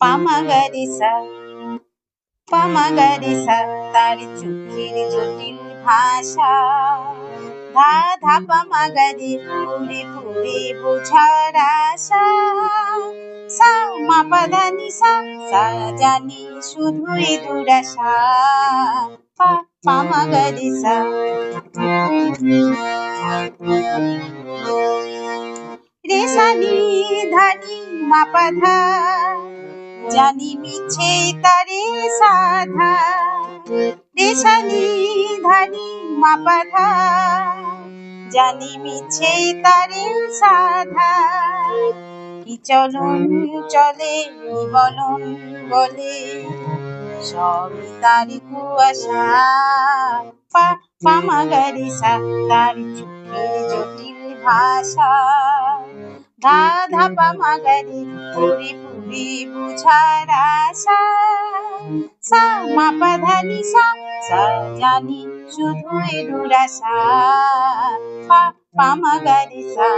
পামাগারিসা পামাগারিসা তার চোখের জটিল ভাষা। ধা ধা পামাগারি পুরে পুরে বোঝার আশা। সা মা পা ধা নি সা সা জানি শুধুই দুরাশা। পা পামাগারিসা। রে সা নি ধা নি মা পা ধা জানি মিছে তারে সাধা। রে সা নি ধা নি মা পা ধা জানি মিছে তারে সাধা। কি চলন চলে নিবলন বলে সবই তার কুয়াশা। পা পামাগারিসা তার চোখের জটিল ভাষা। ধা ধা পামাগারি পুরি পুরি বুঝার আশা। সা মা পা ধা নি সা সা জানি শুধুই দুরাশা। পা পামাগারিসা।